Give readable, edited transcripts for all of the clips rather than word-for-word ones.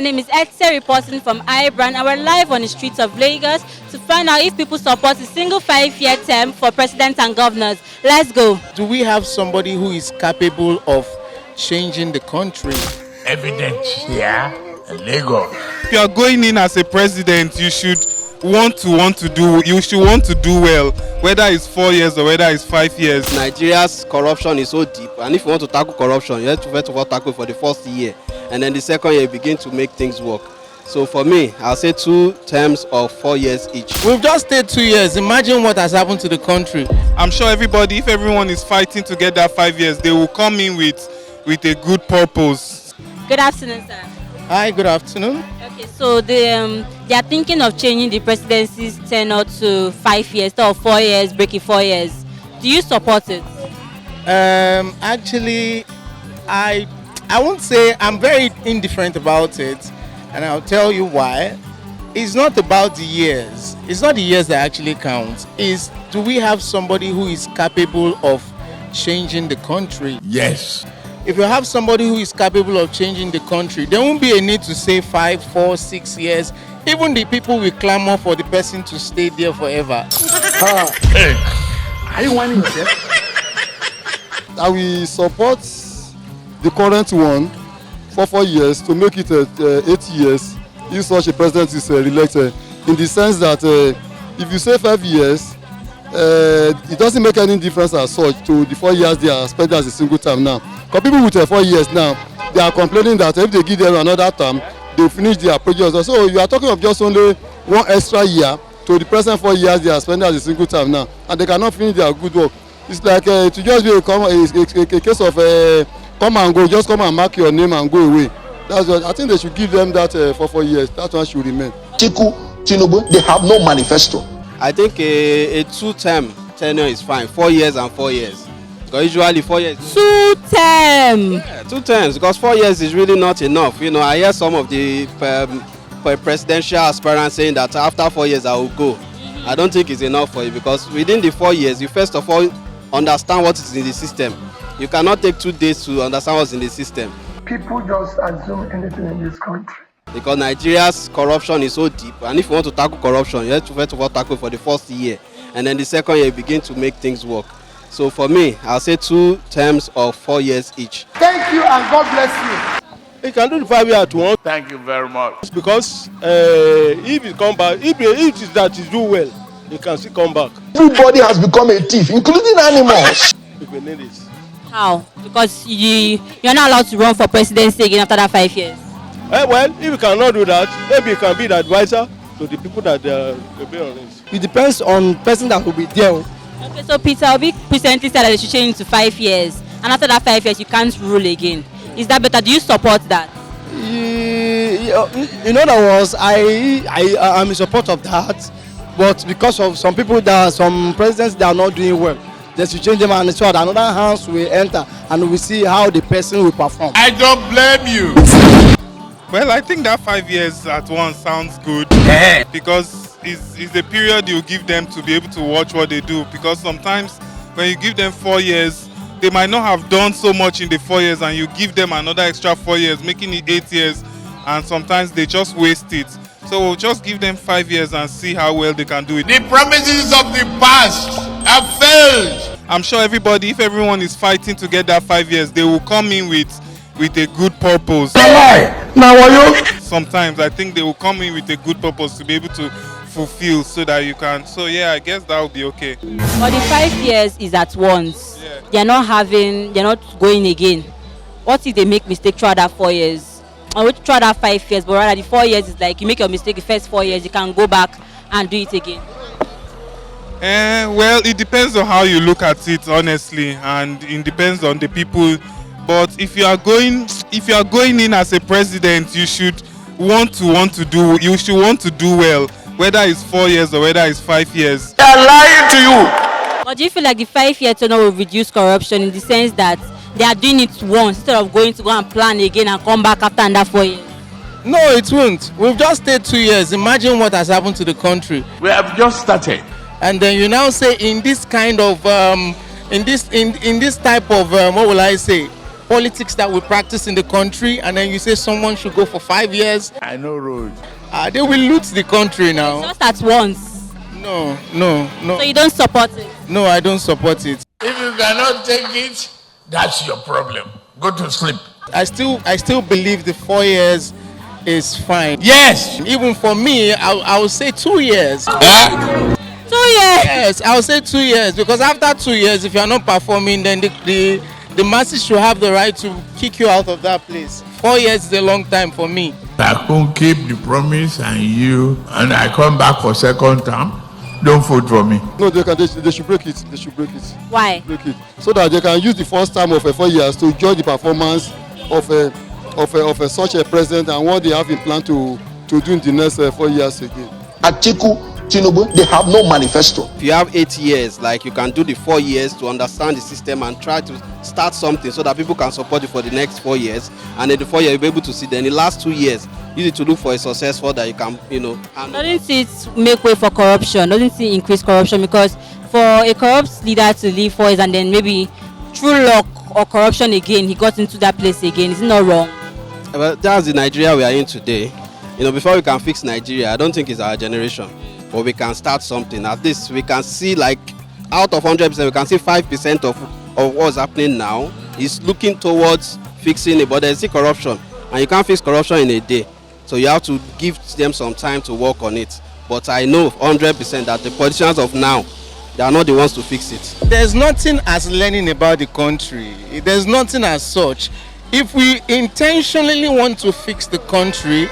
name is Etse reporting from iBrand and we're live on the streets of Lagos to find out if people support a single 5-year term for presidents and governors. Let's go. Do we have somebody who is capable of changing the country? Evident here in Lagos. If you are going in as a president, you should want to do well, whether it's 4 years or whether it's 5 years. Nigeria's corruption is so deep, and if you want to tackle corruption, you have to first of all tackle for the first year, and then the second year you begin to make things work. So for me, I'll say 2 terms of 4 years each. We've just stayed 2 years. Imagine what has happened to the country. I'm sure if everyone is fighting to get that 5 years, they will come in with a good purpose. Good afternoon, sir. Hi, good afternoon. Okay, so they are thinking of changing the presidency's tenure to 5 years or 4 years, breaking 4 years. Do you support it? Actually, I won't say I'm very indifferent about it, and I'll tell you why. It's not about the years. It's not the years that actually count. It's do we have somebody who is capable of changing the country? Yes. If you have somebody who is capable of changing the country, there won't be a need to say 5, 4, 6 years. Even the people will clamor for the person to stay there forever. Hey, are you whining yourself? I will support the current one for 4 years to make it 8 years if such a president is re-elected. In the sense that if you say 5 years, it doesn't make any difference as such to the 4 years they are spending as a single term now. Because people with 4 years now, they are complaining that if they give them another term, they finish their projects. So you are talking of just only 1 extra year to the present 4 years they are spending as a single term now, and they cannot finish their good work. It's like to just be a case of come and go, just come and mark your name and go away. That's what I think they should give them that for 4 years. That one should remain. Tinubu, they have no manifesto. I think a 2-term tenure is fine, 4 years and 4 years. Because usually 4 years. 2 terms. Yeah, 2 terms, because 4 years is really not enough. You know, I hear some of the presidential aspirants saying that after 4 years I will go. I don't think it's enough for you, because within the 4 years, you first of all understand what is in the system. You cannot take 2 days to understand what's in the system. People just assume anything in this country. Because Nigeria's corruption is so deep, and if you want to tackle corruption, you have to first of all tackle for the first year, and then the second year you begin to make things work. So for me, I'll say 2 terms of 4 years each. Thank you and God bless you. He can do the 5 years at once. Thank you very much. Because if he come back, if it is that he do well, he can still come back. Everybody has become a thief, including animals. If we need it. How? Because you're not allowed to run for presidency again after that 5 years. Well, if he cannot do that, maybe he can be the advisor to the people that will be on it. It depends on the person that will be there. Okay, so Peter Obi recently said that they should change to 5 years, and after that 5 years you can't rule again. Is that better? Do you support that? In other words, I am in support of that, but because of some people some presidents that are not doing well, they should change them, and so that another hands will enter and we see how the person will perform. I don't blame you. Well, I think that 5 years at once sounds good because it's a period you give them to be able to watch what they do. Because sometimes when you give them 4 years, they might not have done so much in the 4 years, and you give them another extra 4 years, making it 8 years, and sometimes they just waste it. So we'll just give them 5 years and see how well they can do it. The promises of the past have failed. I'm sure if everyone is fighting to get that 5 years, they will come in with a good purpose. Sometimes I think they will come in with a good purpose to be able to fulfill, so that you can. So yeah, I guess that will be okay. But the 5 years is at once. Yeah. They're not going again. What if they make mistake throughout that 4 years? Or throughout that 5 years, but rather the 4 years is like you make your mistake the first 4 years, you can go back and do it again. Well, it depends on how you look at it, honestly, and it depends on the people. But if you are going in as a president, you should want to do well, whether it's 4 years or whether it's 5 years. They are lying to you. But do you feel like the 5 year tenure will reduce corruption in the sense that they are doing it once instead of going to go and plan again and come back after another 4 years? No, it won't. We've just stayed 2 years. Imagine what has happened to the country. We have just started. And then you now say in this kind of in this type of what will I say, politics that we practice in the country, and then you say someone should go for 5 years. I know road. They will loot the country now. Just at once. No. So you don't support it? No, I don't support it. If you cannot take it, that's your problem. Go to sleep. I still believe the 4 years is fine. Yes. Even for me, I would say 2 years. 2 years? Yes, I would say 2 years, because after 2 years, if you are not performing, then the masses should have the right to kick you out of that place. 4 years is a long time for me. I can't keep the promise and I come back for second term. Don't vote for me. No, they should break it. They should break it. Why? Break it so that they can use the first time of 4 years to judge the performance of such a president and what they have in plan to do in the next 4 years again. Atiku, Tinubu, they have no manifesto. If you have 8 years, like you can do the 4 years to understand the system and try to start something so that people can support you for the next 4 years, and in the 4 years you'll be able to see. Then the last 2 years, you need to look for a successful that you can, Doesn't it make way for corruption? Doesn't it increase corruption? Because for a corrupt leader to leave 4 years and then maybe through luck or corruption again, he got into that place again, is it not wrong? Well, that's the Nigeria we are in today. Before we can fix Nigeria, I don't think it's our generation, but we can start something. At least we can see, like, out of 100%, we can see 5% of what's happening now is looking towards fixing it, but there's still corruption, and you can't fix corruption in a day. So you have to give them some time to work on it. But I know 100% that the politicians of now, they are not the ones to fix it. There's nothing as learning about the country. There's nothing as such. If we intentionally want to fix the country,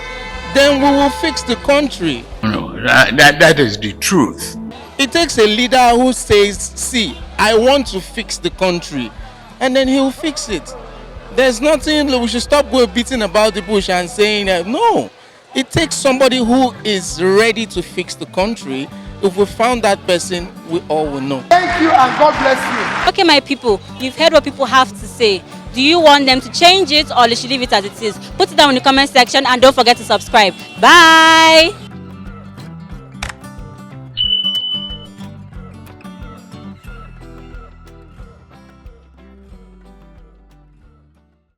then we will fix the country. No, that is the truth. It takes a leader who says, see, I want to fix the country, and then he'll fix it. There's nothing, we should stop beating about the bush and saying that, no. It takes somebody who is ready to fix the country. If we found that person, we all will know. Thank you and God bless you. Okay, my people, you've heard what people have to say. Do you want them to change it or they should leave it as it is? Put it down in the comment section and don't forget to subscribe. Bye!